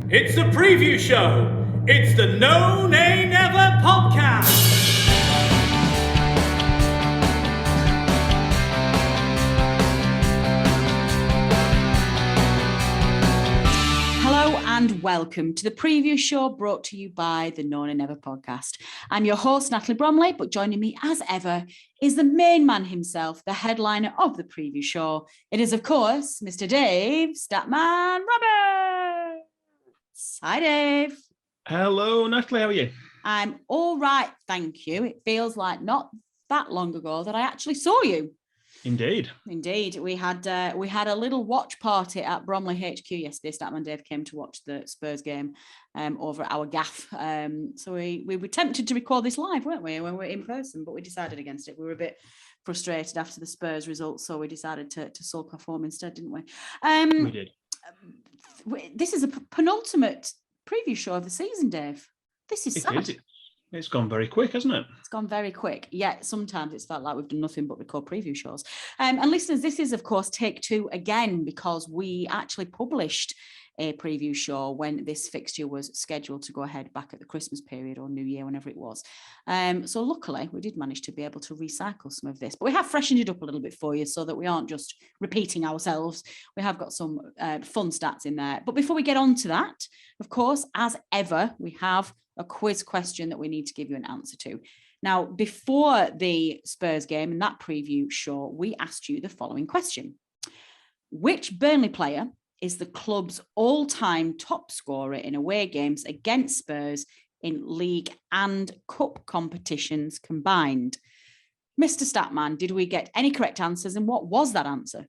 It's the preview show. It's the No Nay Never podcast. Hello and welcome to the preview show brought to you by the No Nay Never podcast. I'm your host, Natalie Bromley, but joining me as ever is the main man himself, the headliner of the preview show. It is, of course, Mr. Dave Statman Roberts. Hi, Dave. Hello, Natalie. How are you? I'm all right, thank you. It feels like not that long ago that I actually saw you. Indeed. We had a little watch party at Bromley HQ yesterday. Statman Dave came to watch the Spurs game over at our gaff. So we were tempted to record this live, weren't we, when we were in person, but we decided against it. We were a bit frustrated after the Spurs results, so we decided to sulk off home instead, didn't we? We did. This is a penultimate preview show of the season, Dave. This is sad. It's gone very quick, hasn't it? It's gone very quick. Yeah, sometimes it's felt like we've done nothing but record preview shows. And listeners, this is, of course, take two again, because we actually published a preview show when this fixture was scheduled to go ahead back at the Christmas period or New Year, whenever it was. So luckily, we did manage to be able to recycle some of this. But we have freshened it up a little bit for you so that we aren't just repeating ourselves. We have got some fun stats in there. But before we get on to that, of course, as ever, we have a quiz question that we need to give you an answer to. Now, before the Spurs game and that preview show, we asked you the following question. Which Burnley player is the club's all-time top scorer in away games against Spurs in league and cup competitions combined? Mr. Statman, did we get any correct answers, and what was that answer?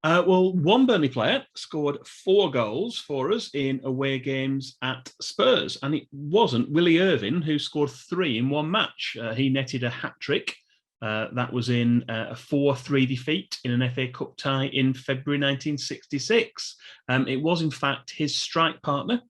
Well, one Burnley player scored 4 goals for us in away games at Spurs, and it wasn't Willie Irvine, who scored 3 in one match. He netted a hat-trick. That was in a 4-3 defeat in an FA Cup tie in February 1966. It was, in fact, his strike partner,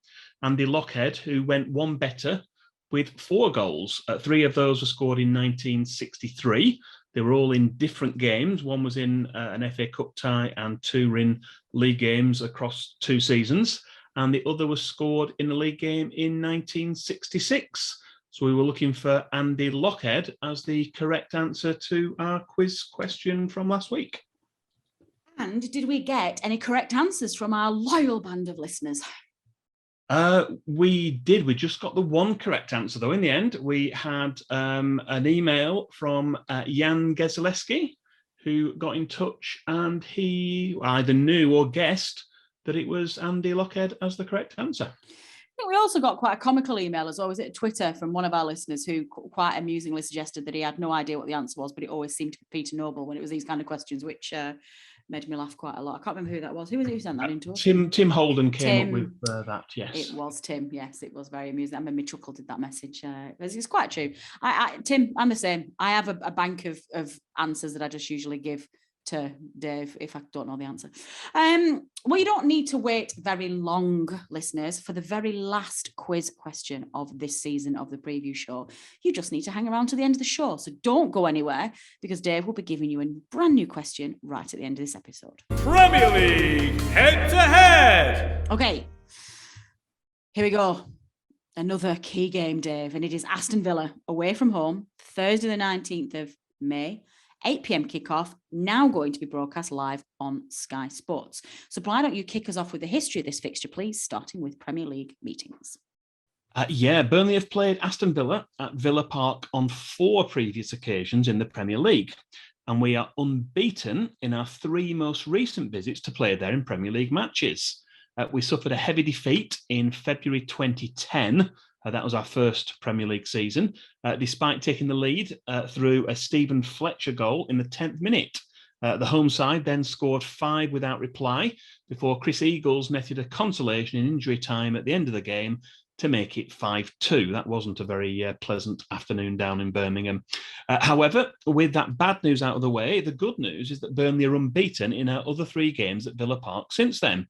Andy Lockhead, who went one better with 4 goals. 3 of those were scored in 1963. They were all in different games. One was in an FA Cup tie and 2 were in league games across 2 seasons. And the other was scored in a league game in 1966. So we were looking for Andy Lockhead as the correct answer to our quiz question from last week. And did we get any correct answers from our loyal band of listeners? We did. We just got the one correct answer, though. In the end, we had an email from Jan Gezaleski, who got in touch, and he either knew or guessed that it was Andy Lockhead as the correct answer. I think we also got quite a comical email as well. Was it Twitter from one of our listeners who quite amusingly suggested that he had no idea what the answer was, but it always seemed to be Peter Noble when it was these kind of questions, which made me laugh quite a lot. I can't remember who that was. Who was it who sent that into us? Tim Holden came up with that, yes. It was Tim, yes. It was very amusing. I made me chuckle, did that message. It's quite true. Tim, I'm the same. I have a bank of answers that I just usually give to Dave if I don't know the answer. Well, you don't need to wait very long, listeners, for the very last quiz question of this season of the preview show. You just need to hang around to the end of the show. So don't go anywhere, because Dave will be giving you a brand new question right at the end of this episode. Premier League head to head. Okay, here we go. Another key game, Dave, and it is Aston Villa away from home, Thursday the 19th of May. 8 p.m. kickoff, now going to be broadcast live on Sky Sports. So why don't you kick us off with the history of this fixture, please, starting with Premier League meetings. Burnley have played Aston Villa at Villa Park on 4 previous occasions in the Premier League, and we are unbeaten in our 3 most recent visits to play there in Premier League matches. We suffered a heavy defeat in February 2010. That was our first Premier League season, despite taking the lead through a Stephen Fletcher goal in the 10th minute. The home side then scored 5 without reply before Chris Eagles netted a consolation in injury time at the end of the game to make it 5-2. That wasn't a very pleasant afternoon down in Birmingham. However, with that bad news out of the way, the good news is that Burnley are unbeaten in our other 3 games at Villa Park since then.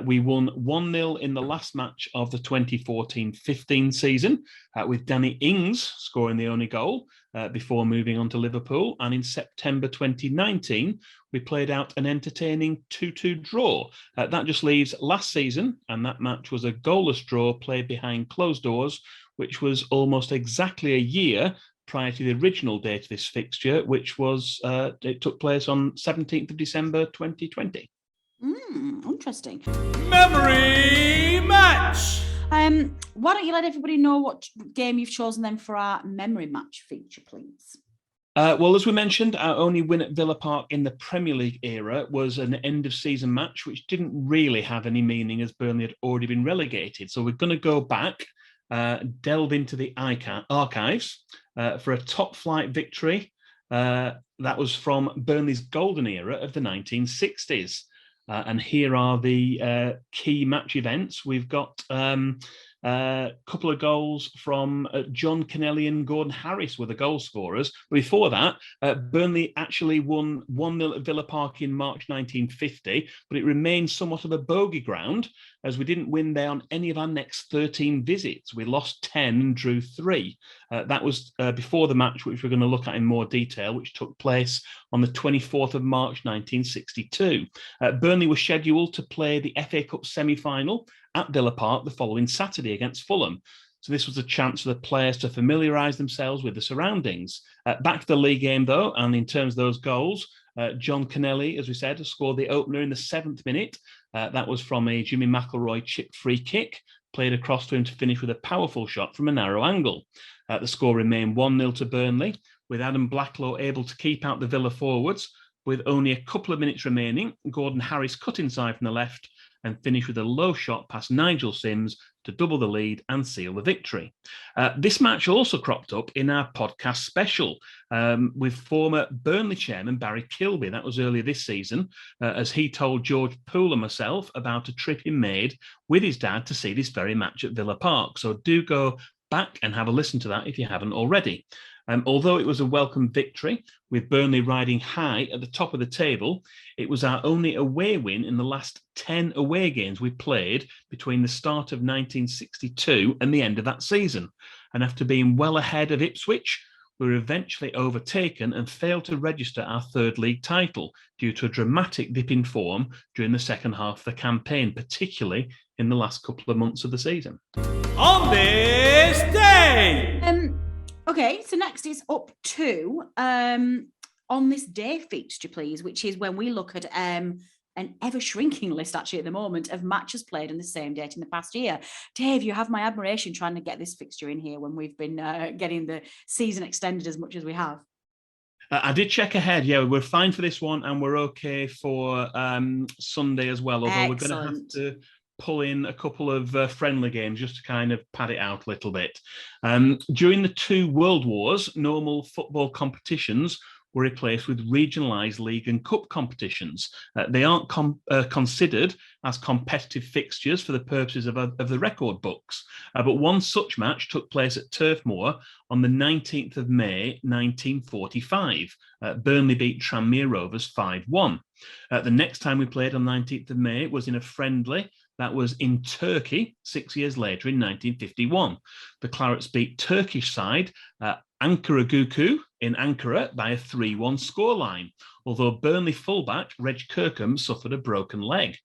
We won 1-0 in the last match of the 2014-15 season, with Danny Ings scoring the only goal before moving on to Liverpool. And in September 2019, we played out an entertaining 2-2 draw. That just leaves last season, and that match was a goalless draw played behind closed doors, which was almost exactly a year prior to the original date of this fixture, which was, it took place on 17th of December 2020. Interesting. Memory match. Why don't you let everybody know what game you've chosen then for our memory match feature, please? Well, as we mentioned, our only win at Villa Park in the Premier League era was an end-of-season match, which didn't really have any meaning as Burnley had already been relegated. So we're going to go back, delve into the archives for a top-flight victory. That was from Burnley's golden era of the 1960s. And here are the key match events. We've got a couple of goals from John Kennelly and Gordon Harris were the goal scorers. Before that, Burnley actually won 1-0 at Villa Park in March 1950, but it remained somewhat of a bogey ground as we didn't win there on any of our next 13 visits. We lost 10 and drew 3. That was before the match, which we're going to look at in more detail, which took place on the 24th of March 1962. Burnley was scheduled to play the FA Cup semi-final at Villa Park the following Saturday against Fulham. So this was a chance for the players to familiarise themselves with the surroundings. Back to the league game, though, and in terms of those goals, John Kennelly, as we said, scored the opener in the 7th minute. That was from a Jimmy McElroy chip free kick, played across to him to finish with a powerful shot from a narrow angle. The score remained 1-0 to Burnley, with Adam Blacklaw able to keep out the Villa forwards. With only a couple of minutes remaining, Gordon Harris cut inside from the left and finished with a low shot past Nigel Sims to double the lead and seal the victory. This match also cropped up in our podcast special with former Burnley chairman Barry Kilby. That was earlier this season, as he told George Poole and myself about a trip he made with his dad to see this very match at Villa Park. So do go back and have a listen to that if you haven't already. Although it was a welcome victory, with Burnley riding high at the top of the table, it was our only away win in the last 10 away games we played between the start of 1962 and the end of that season. And after being well ahead of Ipswich, we were eventually overtaken and failed to register our third league title due to a dramatic dip in form during the second half of the campaign, particularly in the last couple of months of the season. On this day! Okay, so next is up to on this day fixture, please, which is when we look at an ever-shrinking list, actually, at the moment, of matches played on the same date in the past year. Dave, you have my admiration trying to get this fixture in here when we've been getting the season extended as much as we have. I did check ahead. Yeah, we're fine for this one, and we're okay for Sunday as well, although Excellent. We're going to have to pull in a couple of friendly games just to kind of pad it out a little bit. During the 2 world wars, normal football competitions were replaced with regionalised league and cup competitions. They aren't considered as competitive fixtures for the purposes of the record books. But one such match took place at Turf Moor on the 19th of May, 1945. Burnley beat Tranmere Rovers 5-1. The next time we played on 19th of May was in a friendly. That was in Turkey 6 years later in 1951. The Clarets beat Turkish side Ankara in Ankara by a 3-1 scoreline, although Burnley fullback Reg Kirkham suffered a broken leg.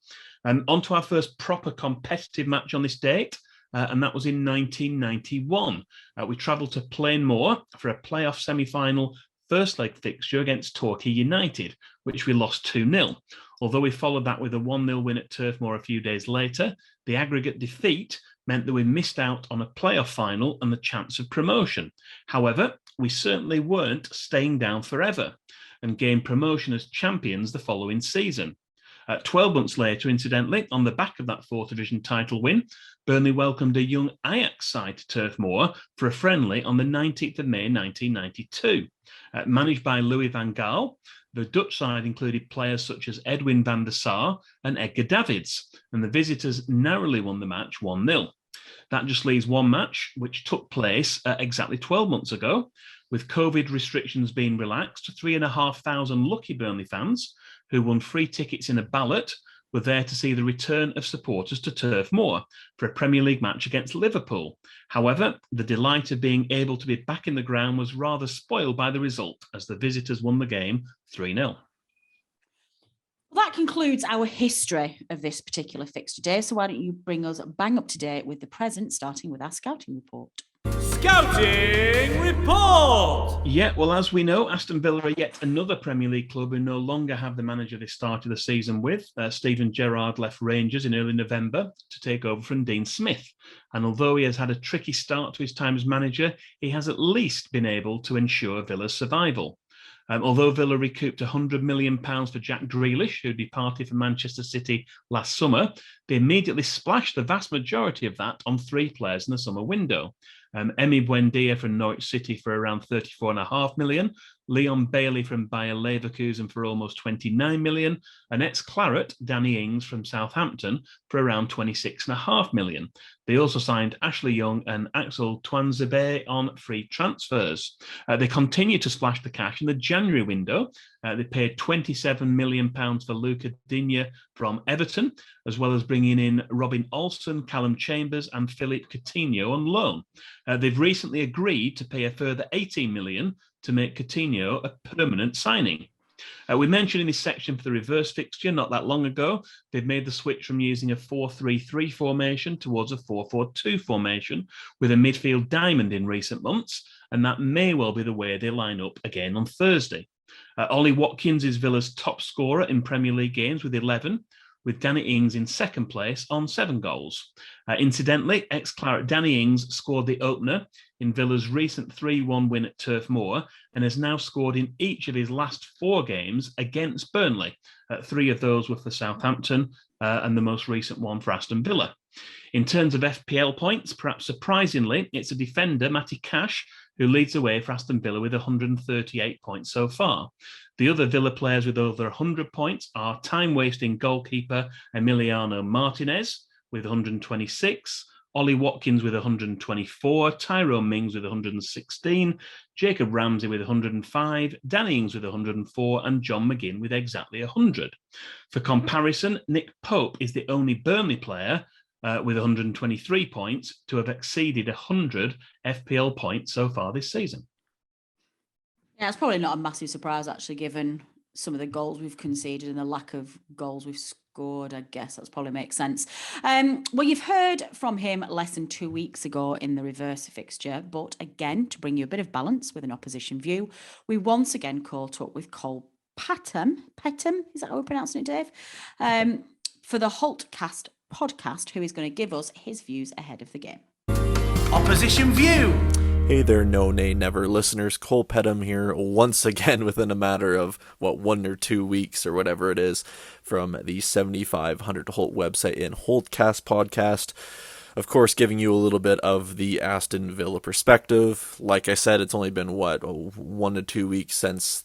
And on to our first proper competitive match on this date, and that was in 1991. We travelled to Plainmoor for a playoff semi-final first leg fixture against Torquay United, which we lost 2-0. Although we followed that with a 1-0 win at Turf Moor a few days later, the aggregate defeat meant that we missed out on a playoff final and the chance of promotion. However, we certainly weren't staying down forever and gained promotion as champions the following season. 12 months later, incidentally, on the back of that 4th Division title win, Burnley welcomed a young Ajax side to Turf Moor for a friendly on the 19th of May 1992. Managed by Louis van Gaal, the Dutch side included players such as Edwin van der Sar and Edgar Davids, and the visitors narrowly won the match 1-0. That just leaves one match, which took place exactly 12 months ago. With COVID restrictions being relaxed, 3,500 lucky Burnley fans who won free tickets in a ballot were there to see the return of supporters to Turf Moor for a Premier League match against Liverpool. However, the delight of being able to be back in the ground was rather spoiled by the result, as the visitors won the game 3-0. Well, that concludes our history of this particular fixture today. So why don't you bring us bang up to date with the present, starting with our scouting report. Scouting report! Yeah, well, as we know, Aston Villa are yet another Premier League club who no longer have the manager they started the season with. Steven Gerrard left Rangers in early November to take over from Dean Smith. And although he has had a tricky start to his time as manager, he has at least been able to ensure Villa's survival. Although Villa recouped £100 million for Jack Grealish, who departed from Manchester City last summer, they immediately splashed the vast majority of that on 3 players in the summer window. Emi Buendia from Norwich City for around £34.5 million, Leon Bailey from Bayer Leverkusen for almost £29 million, and ex-Claret Danny Ings from Southampton for around £26.5 million. They also signed Ashley Young and Axel Tuanzebe on free transfers. They continue to splash the cash in the January window. They paid £27 million for Luca Digne from Everton, as well as bringing in Robin Olsen, Callum Chambers and Philippe Coutinho on loan. They've recently agreed to pay a further £18 million to make Coutinho a permanent signing. We mentioned in this section for the reverse fixture not that long ago, they've made the switch from using a 4-3-3 formation towards a 4-4-2 formation with a midfield diamond in recent months, and that may well be the way they line up again on Thursday. Ollie Watkins is Villa's top scorer in Premier League games with 11, with Danny Ings in second place on 7 goals. Incidentally, ex-Claret Danny Ings scored the opener in Villa's recent 3-1 win at Turf Moor and has now scored in each of his last 4 games against Burnley. 3 of those were for Southampton and the most recent one for Aston Villa. In terms of FPL points, perhaps surprisingly, it's a defender, Matty Cash, who leads the way for Aston Villa with 138 points so far. The other Villa players with over 100 points are time-wasting goalkeeper Emiliano Martinez with 126, Ollie Watkins with 124, Tyrone Mings with 116, Jacob Ramsey with 105, Danny Ings with 104, and John McGinn with exactly 100. For comparison, Nick Pope is the only Burnley player with 123 points to have exceeded 100 FPL points so far this season. Yeah, it's probably not a massive surprise, actually, given some of the goals we've conceded and the lack of goals we've scored. I guess that's probably makes sense. Well, you've heard from him less than 2 weeks ago in the reverse fixture, but again, to bring you a bit of balance with an opposition view, we once again caught up with Cole Pettem, is that how we're pronouncing it, Dave? For the Holtecast podcast, who is going to give us his views ahead of the game. Opposition view. Hey there, No Nay Never listeners. Cole Pettem here once again within a matter of, 1 or 2 weeks or whatever it is from the 7500 Holt website and Holtecast podcast. Of course, giving you a little bit of the Aston Villa perspective. Like I said, it's only been, 1 to 2 weeks since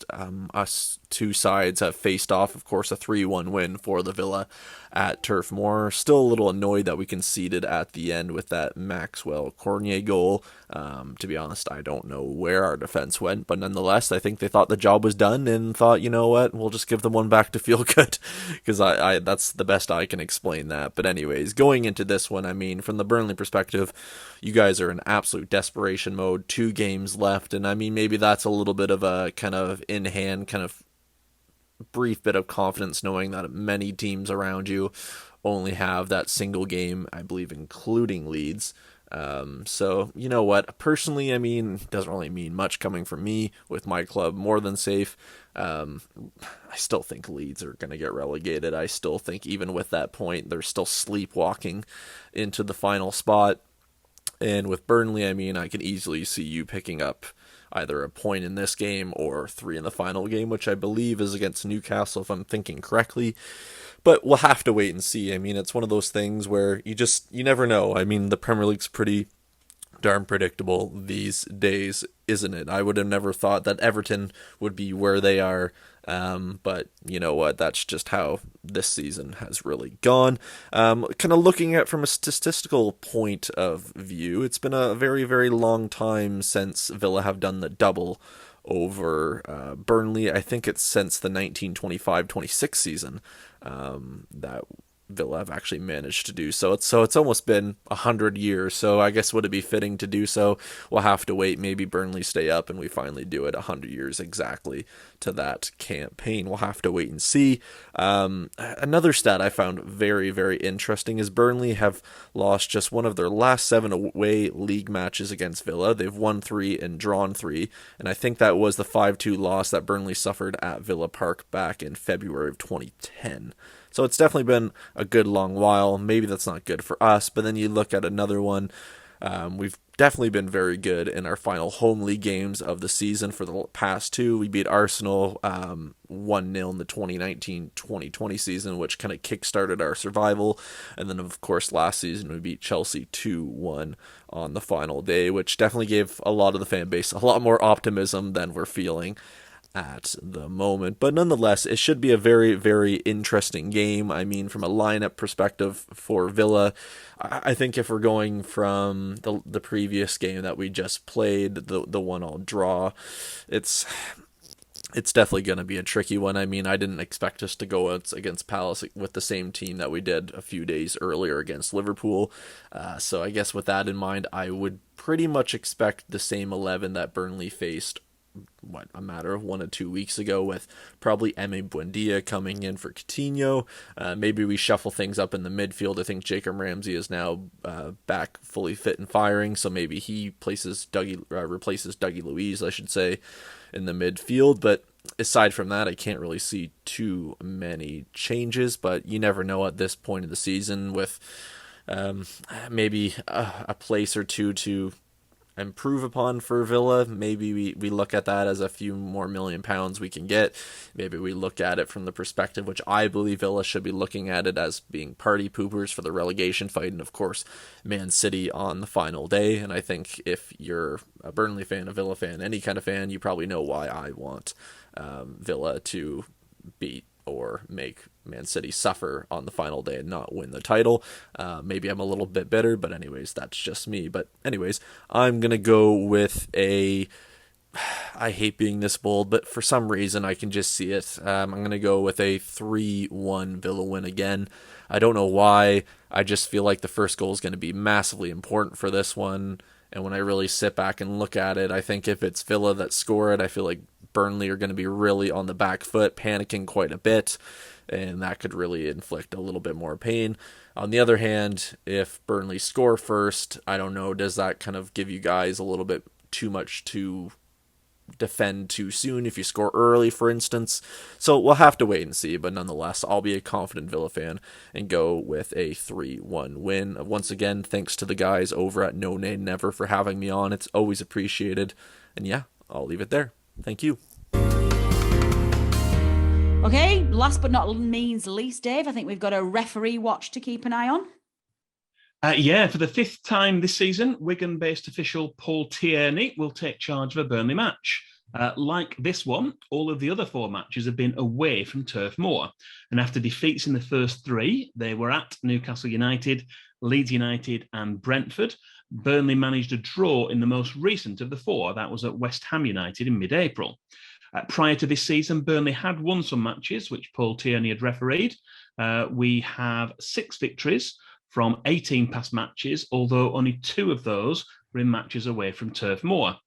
us two sides have faced off. Of course, a 3-1 win for the Villa at Turf Moor. Still a little annoyed that we conceded at the end with that Maxwell Cornier goal. To be honest, I don't know where our defense went, but nonetheless, I think they thought the job was done and thought, you know what, we'll just give them one back to feel good, because I that's the best I can explain that. But anyways, going into this one, I mean, from the Burnley perspective, you guys are in absolute desperation mode, 2 games left, and I mean, maybe that's a little bit of a kind of in-hand, kind of brief bit of confidence knowing that many teams around you only have that single game, I believe, including Leeds. So, you know what, personally, I mean, it doesn't really mean much coming from me with my club more than safe. I still think Leeds are going to get relegated. I still think even with that point, they're still sleepwalking into the final spot. And with Burnley, I mean, I can easily see you picking up either a point in this game or 3 in the final game, which I believe is against Newcastle, if I'm thinking correctly. But we'll have to wait and see. I mean, it's one of those things where you never know. I mean, the Premier League's pretty darn predictable these days, isn't it? I would have never thought that Everton would be where they are. But you know what? That's just how this season has really gone. Kind of looking at from a statistical point of view, it's been a very, very long time since Villa have done the double over Burnley. I think it's since the 1925-26 season that Villa have actually managed to do so. It's almost been 100 years. So I guess would it be fitting to do so? We'll have to wait. Maybe Burnley stay up and we finally do it 100 years exactly to that campaign. We'll have to wait and see. Another stat I found very, very interesting is Burnley have lost just one of their last 7 away league matches against Villa. They've won 3 and drawn 3, and I think that was the 5-2 loss that Burnley suffered at Villa Park back in February of 2010. So it's definitely been a good long while. Maybe that's not good for us, but then you look at another one. We've definitely been very good in our final home league games of the season for the past 2. We beat Arsenal 1-0 in the 2019-2020 season, which kind of kickstarted our survival. And then, of course, last season we beat Chelsea 2-1 on the final day, which definitely gave a lot of the fan base a lot more optimism than we're feeling at the moment. But nonetheless, it should be a very, very interesting game. I mean, from a lineup perspective for Villa, I think if we're going from the previous game that we just played, the 1-1 draw, it's definitely going to be a tricky one. I mean, I didn't expect us to go against Palace with the same team that we did a few days earlier against Liverpool. So I guess with that in mind, I would pretty much expect the same 11 that Burnley faced a matter of 1 or 2 weeks ago, with probably Emi Buendia coming in for Coutinho. Maybe we shuffle things up in the midfield. I think Jacob Ramsey is now back fully fit and firing, so maybe he replaces Dougie Luiz, I should say, in the midfield. But aside from that, I can't really see too many changes, but you never know at this point of the season, with maybe a place or two to improve upon for Villa. Maybe we look at that as a few more £1 million we can get. Maybe we look at it from the perspective, which I believe Villa should be looking at it, as being party poopers for the relegation fight, and of course Man City on the final day. And I think if you're a Burnley fan, a Villa fan, any kind of fan, you probably know why I want Villa to beat or make Man City suffer on the final day and not win the title. Maybe I'm a little bit bitter, but anyways, that's just me. But anyways, I'm going to go with I hate being this bold, but for some reason I can just see it. I'm going to go with a 3-1 Villa win again. I don't know why. I just feel like the first goal is going to be massively important for this one. And when I really sit back and look at it, I think if it's Villa that score it, I feel like Burnley are going to be really on the back foot, panicking quite a bit, and that could really inflict a little bit more pain. On the other hand, if Burnley score first, I don't know, does that kind of give you guys a little bit too much to defend too soon if you score early, for instance? So we'll have to wait and see, but nonetheless, I'll be a confident Villa fan and go with a 3-1 win. Once again, thanks to the guys over at No Nay Never for having me on. It's always appreciated. And yeah, I'll leave it there. Thank you. Okay, last but not least, Dave, I think we've got a referee watch to keep an eye on. Yeah, for the 5th time this season, Wigan-based official Paul Tierney will take charge of a Burnley match. Like this one, all of the other 4 matches have been away from Turf Moor. And after defeats in the first 3, they were at Newcastle United, Leeds United and Brentford. Burnley managed a draw in the most recent of the 4. That was at West Ham United in mid-April. Prior to this season, Burnley had won some matches, which Paul Tierney had refereed. We have 6 victories from 18 past matches, although only 2 of those were in matches away from Turf Moor.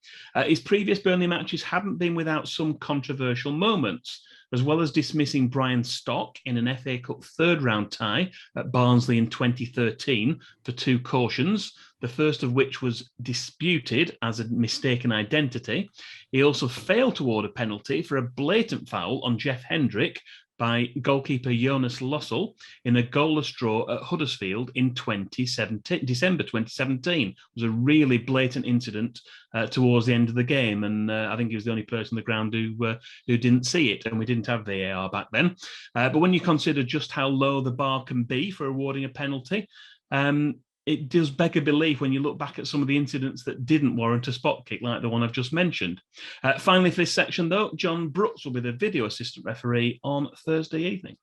His previous Burnley matches haven't been without some controversial moments, as well as dismissing Brian Stock in an FA Cup 3rd round tie at Barnsley in 2013 for 2 cautions, the first of which was disputed as a mistaken identity. He also failed to award a penalty for a blatant foul on Jeff Hendrick by goalkeeper Jonas Lossell in a goalless draw at Huddersfield in December 2017. It was a really blatant incident towards the end of the game, and I think he was the only person on the ground who didn't see it, and we didn't have VAR back then. But when you consider just how low the bar can be for awarding a penalty, it does beg a belief when you look back at some of the incidents that didn't warrant a spot kick, like the one I've just mentioned. Finally, for this section, though, John Brooks will be the video assistant referee on Thursday evening.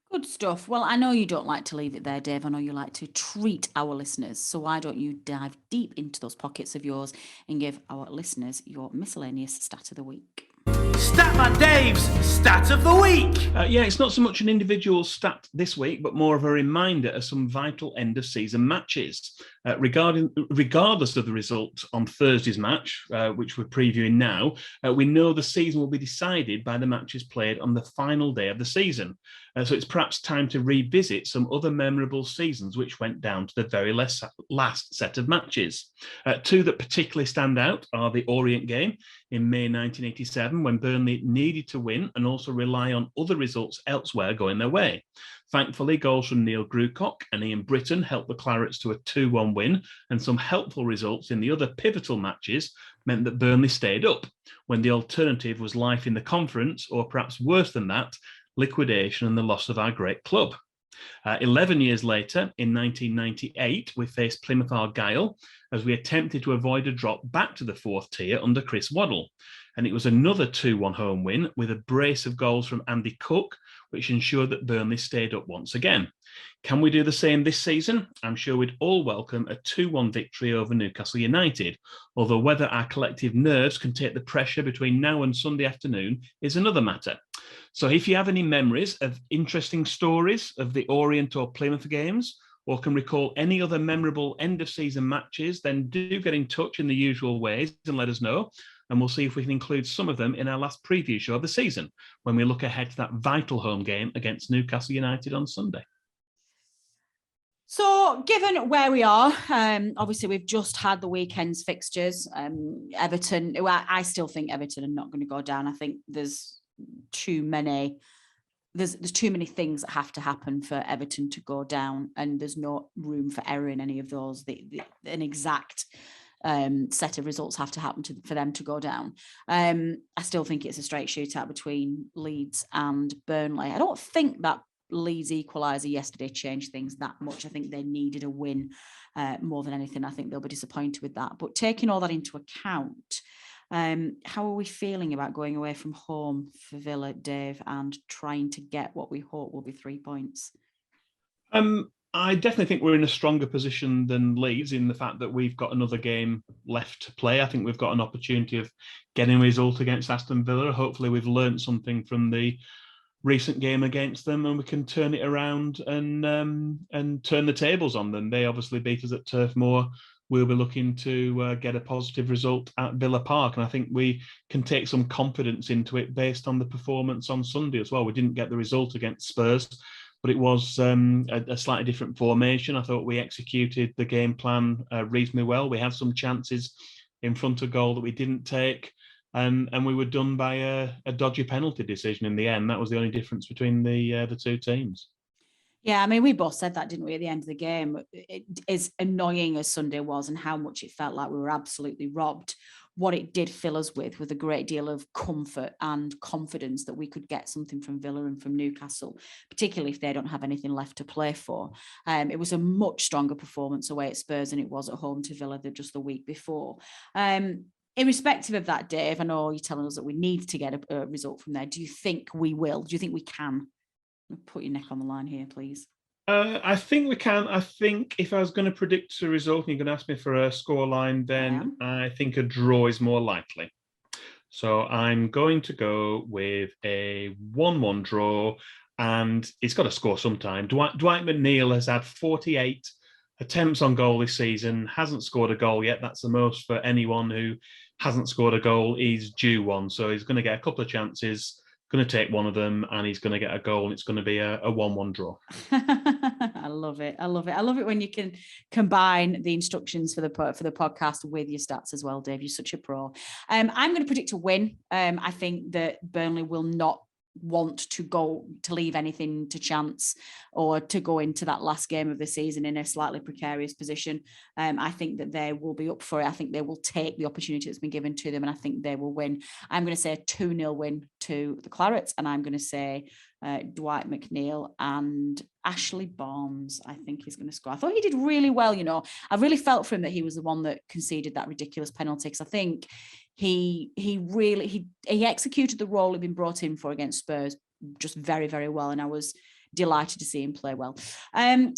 Good stuff. Well, I know you don't like to leave it there, Dave. I know you like to treat our listeners. So why don't you dive deep into those pockets of yours and give our listeners your miscellaneous stat of the week? Statman Dave's Stat of the Week. Yeah, it's not so much an individual stat this week, but more of a reminder of some vital end-of-season matches. Regardless of the result on Thursday's match, which we're previewing now, we know the season will be decided by the matches played on the final day of the season. So it's perhaps time to revisit some other memorable seasons which went down to the very last set of matches. Two that particularly stand out are the Orient game in May 1987, when Burnley needed to win and also rely on other results elsewhere going their way. Thankfully, goals from Neil Grucock and Ian Britton helped the Clarets to a 2-1 win, and some helpful results in the other pivotal matches meant that Burnley stayed up, when the alternative was life in the conference, or perhaps worse than that, liquidation and the loss of our great club. 11 years later, in 1998, we faced Plymouth Argyle as we attempted to avoid a drop back to the fourth tier under Chris Waddle. And it was another 2-1 home win with a brace of goals from Andy Cook, which ensured that Burnley stayed up once again. Can we do the same this season? I'm sure we'd all welcome a 2-1 victory over Newcastle United, although whether our collective nerves can take the pressure between now and Sunday afternoon is another matter. So if you have any memories of interesting stories of the Orient or Plymouth games, or can recall any other memorable end-of-season matches, then do get in touch in the usual ways and let us know. And we'll see if we can include some of them in our last preview show of the season, when we look ahead to that vital home game against Newcastle United on Sunday. So, given where we are, obviously we've just had the weekend's fixtures. Everton, I still think Everton are not going to go down. I think there's too many things that have to happen for Everton to go down, and there's no room for error in any of those. An exact set of results have to happen for them to go down. I still think it's a straight shootout between Leeds and Burnley. I don't think that Leeds equaliser yesterday changed things that much. I think they needed a win more than anything. I think they'll be disappointed with that. But taking all that into account, how are we feeling about going away from home for Villa, Dave, and trying to get what we hope will be 3 points? I definitely think we're in a stronger position than Leeds in the fact that we've got another game left to play. I think we've got an opportunity of getting a result against Aston Villa. Hopefully we've learned something from the recent game against them, and we can turn it around and turn the tables on them. They obviously beat us at Turf Moor. We'll be looking to get a positive result at Villa Park, and I think we can take some confidence into it based on the performance on Sunday as well. We didn't get the result against Spurs, but it was a slightly different formation. I thought we executed the game plan reasonably well. We had some chances in front of goal that we didn't take, and we were done by a dodgy penalty decision in the end. That was the only difference between the two teams. Yeah, I mean, we both said that, didn't we, at the end of the game? As annoying as Sunday was and how much it felt like we were absolutely robbed, what it did fill us with a great deal of comfort and confidence that we could get something from Villa and from Newcastle, particularly if they don't have anything left to play for. It was a much stronger performance away at Spurs than it was at home to Villa just the week before. Irrespective of that, Dave, I know you're telling us that we need to get a result from there. Do you think we will? Do you think we can? Put your neck on the line here, please. I think we can. I think if I was going to predict a result and you're going to ask me for a scoreline, then I think a draw is more likely. So I'm going to go with a 1-1 draw, and it's got to score sometime. Dwight McNeil has had 48 attempts on goal this season, hasn't scored a goal yet. That's the most for anyone who hasn't scored a goal. He's due one, so he's going to get a couple of chances, going to take one of them, and he's going to get a goal, and it's going to be a 1-1 draw. I love it. I love it when you can combine the instructions for the podcast with your stats as well, Dave. You're such a pro. I'm going to predict a win. I think that Burnley will not want to leave anything to chance or to go into that last game of the season in a slightly precarious position. I think that they will be up for it. I think they will take the opportunity that's been given to them, and I think they will win. I'm going to say a 2-0 win to the Clarets, and I'm going to say Dwight McNeil and Ashley Barnes, I think he's going to score. I thought he did really well, I really felt for him that he was the one that conceded that ridiculous penalty, because I think he executed the role he'd been brought in for against Spurs just very, very well. And I was delighted to see him play well.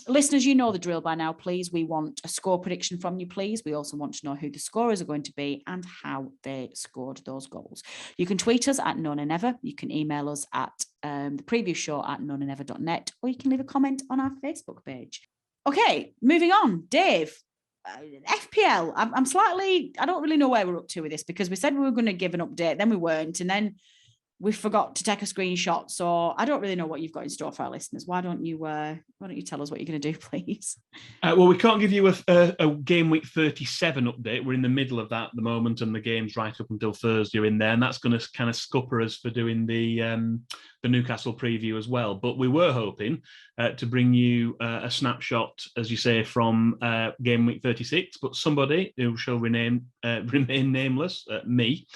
Listeners, you know the drill by now. Please, we want a score prediction from you, please. We also want to know who the scorers are going to be and how they scored those goals. You can tweet us at nonanever. You can email us at the preview show at nonanever.net, or you can leave a comment on our Facebook page. Okay, moving on. Dave, FPL, I'm slightly, I don't really know where we're up to with this, because we said we were going to give an update, then we weren't, and then we forgot to take a screenshot. So I don't really know what you've got in store for our listeners. Why don't you tell us what you're going to do, please? Well, we can't give you a game week 37 update. We're in the middle of that at the moment, and the game's right up until Thursday are in there, and that's going to kind of scupper us for doing the Newcastle preview as well. But we were hoping to bring you a snapshot, as you say, from game week 36. But somebody who shall remain nameless, me,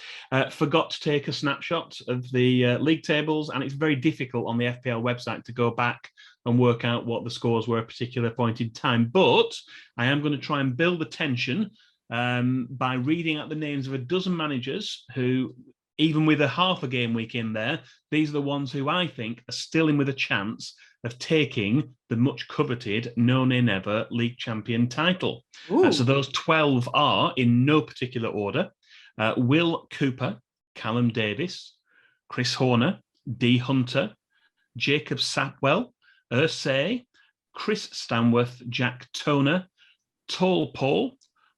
forgot to take a snapshot of the league tables, and it's very difficult on the FPL website to go back and work out what the scores were at a particular point in time. But I am going to try and build the tension by reading out the names of a dozen managers who, even with a half a game week in there, these are the ones who I think are still in with a chance of taking the much coveted No Nay Never League Champion title. So those 12 are, in no particular order, Will Cooper, Callum Davis, Chris Horner, D Hunter, Jacob Sapwell, Ursay, Chris Stanworth, Jack Toner, Tall Paul,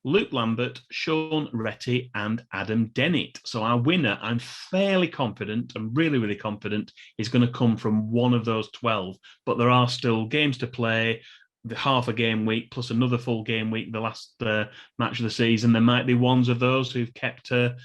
Luke Lambert, Sean Retty, and Adam Dennett. So our winner, I'm fairly confident, I'm really, really confident, is going to come from one of those 12. But there are still games to play, the half a game week plus another full game week, the last match of the season. There might be ones of those who've kept a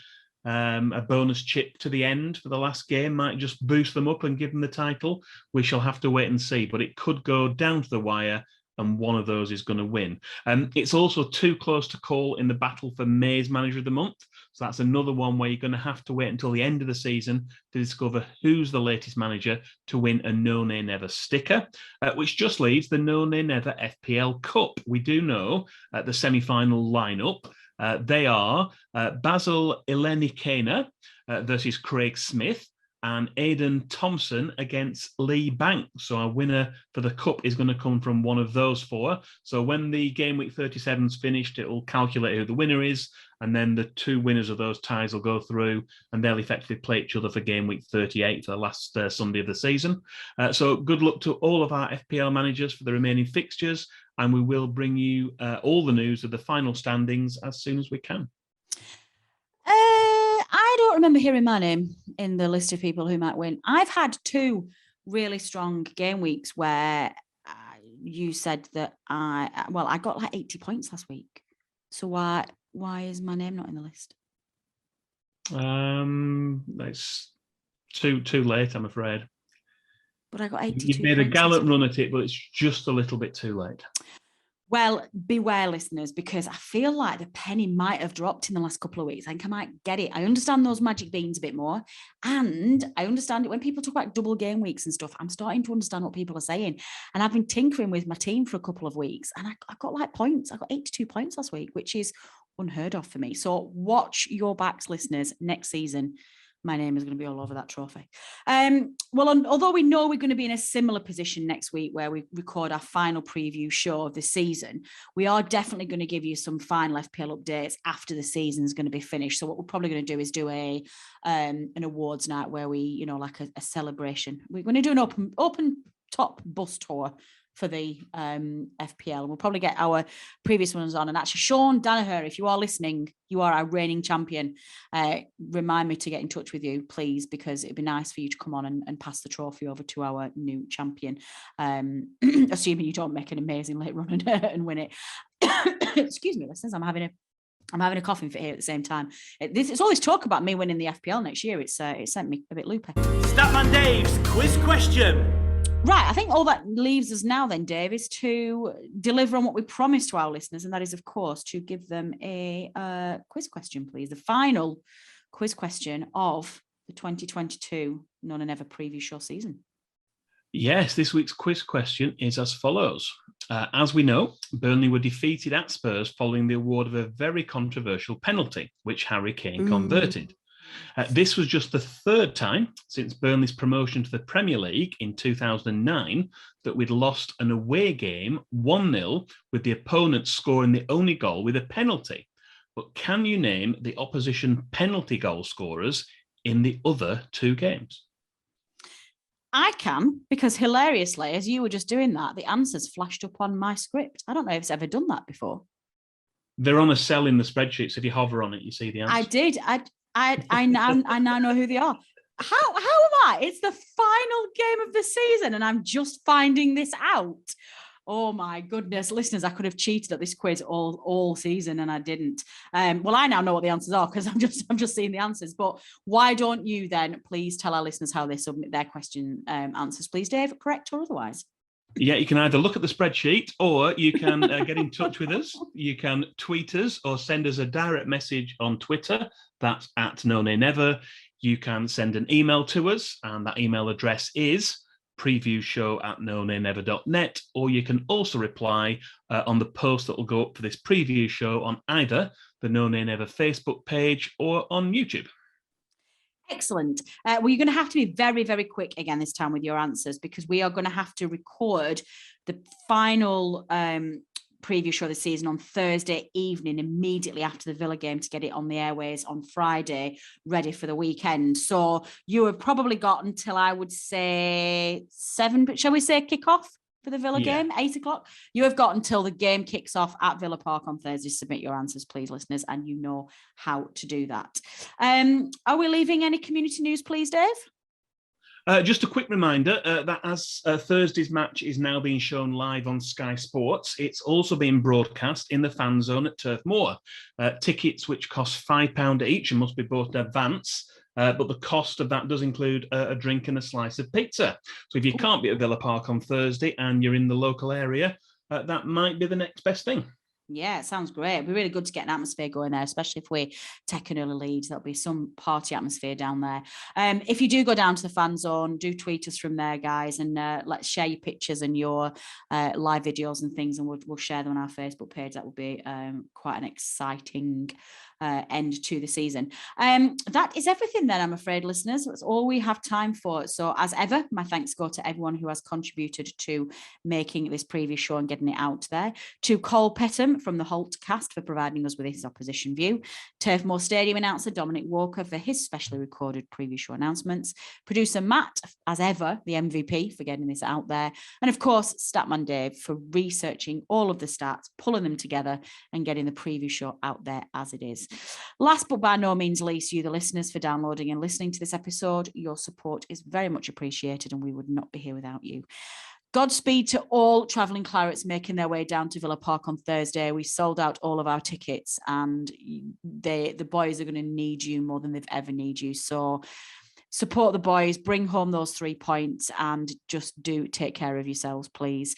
bonus chip to the end for the last game, might just boost them up and give them the title. We shall have to wait and see, but it could go down to the wire and one of those is going to win. It's also too close to call in the battle for May's Manager of the Month. So that's another one where you're going to have to wait until the end of the season to discover who's the latest manager to win a No Nay Never sticker, which just leaves the No Nay Never FPL Cup. We do know the semi-final lineup. They are Basil Elenikena versus Craig Smith, and Aidan Thompson against Lee Banks. So our winner for the cup is going to come from one of those four. So when the game week 37 is finished, it will calculate who the winner is, and then the two winners of those ties will go through, and they'll effectively play each other for game week 38 for the last Sunday of the season. So good luck to all of our FPL managers for the remaining fixtures, and we will bring you all the news of the final standings as soon as we can. I don't remember hearing my name in the list of people who might win. I've had two really strong game weeks where you said that I got like 80 points last week. So why is my name not in the list? It's too late, I'm afraid. But I got 82 You've made a gallant run at it, but it's just a little bit too late. Well, beware, listeners, because I feel like the penny might have dropped in the last couple of weeks. I think I might get it. I understand those magic beans a bit more. And I understand it when people talk about double game weeks and stuff. I'm starting to understand what people are saying. And I've been tinkering with my team for a couple of weeks. And I got like points. I got 82 points last week, which is unheard of for me. So watch your backs, listeners, next season. My name is going to be all over that trophy. Although we know we're going to be in a similar position next week where we record our final preview show of the season, we are definitely going to give you some final FPL updates after the season is going to be finished. So what we're probably going to do is do an awards night where we, like a celebration. We're going to do an open top bus tour for the FPL. We'll probably get our previous ones on. And actually, Sean Danaher, if you are listening, you are our reigning champion. Remind me to get in touch with you, please, because it'd be nice for you to come on and pass the trophy over to our new champion, assuming you don't make an amazing late run and win it. Excuse me, listeners, I'm having a coughing fit here at the same time. It's all this talk about me winning the FPL next year. It sent me a bit loopy. Statman Dave's quiz question. Right, I think all that leaves us now then, Dave, is to deliver on what we promised to our listeners, and that is, of course, to give them a quiz question, please. The final quiz question of the 2022 No Nay Never preview show season. Yes, this week's quiz question is as follows. As we know, Burnley were defeated at Spurs following the award of a very controversial penalty, which Harry Kane converted. This was just the third time since Burnley's promotion to the Premier League in 2009 that we'd lost an away game 1-0 with the opponent scoring the only goal with a penalty. But can you name the opposition penalty goal scorers in the other two games? I can, because hilariously, as you were just doing that, the answers flashed up on my script. I don't know if it's ever done that before. They're on a cell in the spreadsheet, so if you hover on it, you see the answer. I did. I now know who they are. How am I? It's the final game of the season, and I'm just finding this out. Oh my goodness, listeners! I could have cheated at this quiz all season, and I didn't. Well, I now know what the answers are because I'm just seeing the answers. But why don't you then please tell our listeners how they submit their question answers, please, Dave? Correct or otherwise? Yeah, you can either look at the spreadsheet or you can get in touch with us. You can tweet us or send us a direct message on Twitter. That's at @NoNayNever. You can send an email to us, and that email address is previewshow@nonaynever.net, or you can also reply on the post that will go up for this preview show on either the No Nay Never Facebook page or on YouTube. Excellent. Well, you're going to have to be very, very quick again this time with your answers, because we are going to have to record the final preview show of the season on Thursday evening, immediately after the Villa game, to get it on the airways on Friday, ready for the weekend. So you have probably got until, I would say, 7, but shall we say kickoff for the Villa game, 8 o'clock? You have got until the game kicks off at Villa Park on Thursday to submit your answers, please, listeners, and you know how to do that. Are we leaving any community news, please, Dave? Just a quick reminder that as Thursday's match is now being shown live on Sky Sports, it's also being broadcast in the fan zone at Turf Moor. Tickets, which cost £5 each and must be bought in advance, but the cost of that does include a drink and a slice of pizza. So if you can't be at Villa Park on Thursday and you're in the local area, that might be the next best thing. Yeah, it sounds great. It'd be really good to get an atmosphere going there, especially if we take an early lead. There'll be some party atmosphere down there. If you do go down to the fan zone, do tweet us from there, guys, and let's share your pictures and your live videos and things, and we'll share them on our Facebook page. That will be quite an exciting end to the season. That is everything then, I'm afraid, listeners. That's all we have time for. So as ever, my thanks go to everyone who has contributed to making this preview show and getting it out there. To Cole Pettem from the Holtecast for providing us with his opposition view. Turf Moor Stadium announcer Dominic Walker for his specially recorded preview show announcements. Producer Matt, as ever, the MVP for getting this out there. And of course, Statman Dave for researching all of the stats, pulling them together and getting the preview show out there as it is. Last but by no means least, you, the listeners, for downloading and listening to this episode. Your support is very much appreciated, and we would not be here without you. Godspeed to all travelling Clarets making their way down to Villa Park on Thursday. We sold out all of our tickets, and the boys are going to need you more than they've ever needed you. So support the boys, bring home those 3 points, and just do take care of yourselves, please.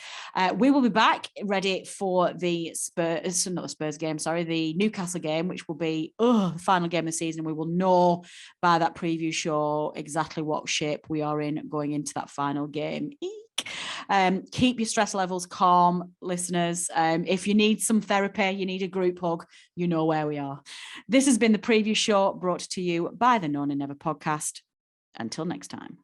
We will be back ready for the the Newcastle game, which will be the final game of the season. We will know by that preview show exactly what shape we are in going into that final game. Keep your stress levels calm, listeners. If you need some therapy, you need a group hug, you know where we are. This has been the preview show brought to you by the No Nay Never podcast. Until next time.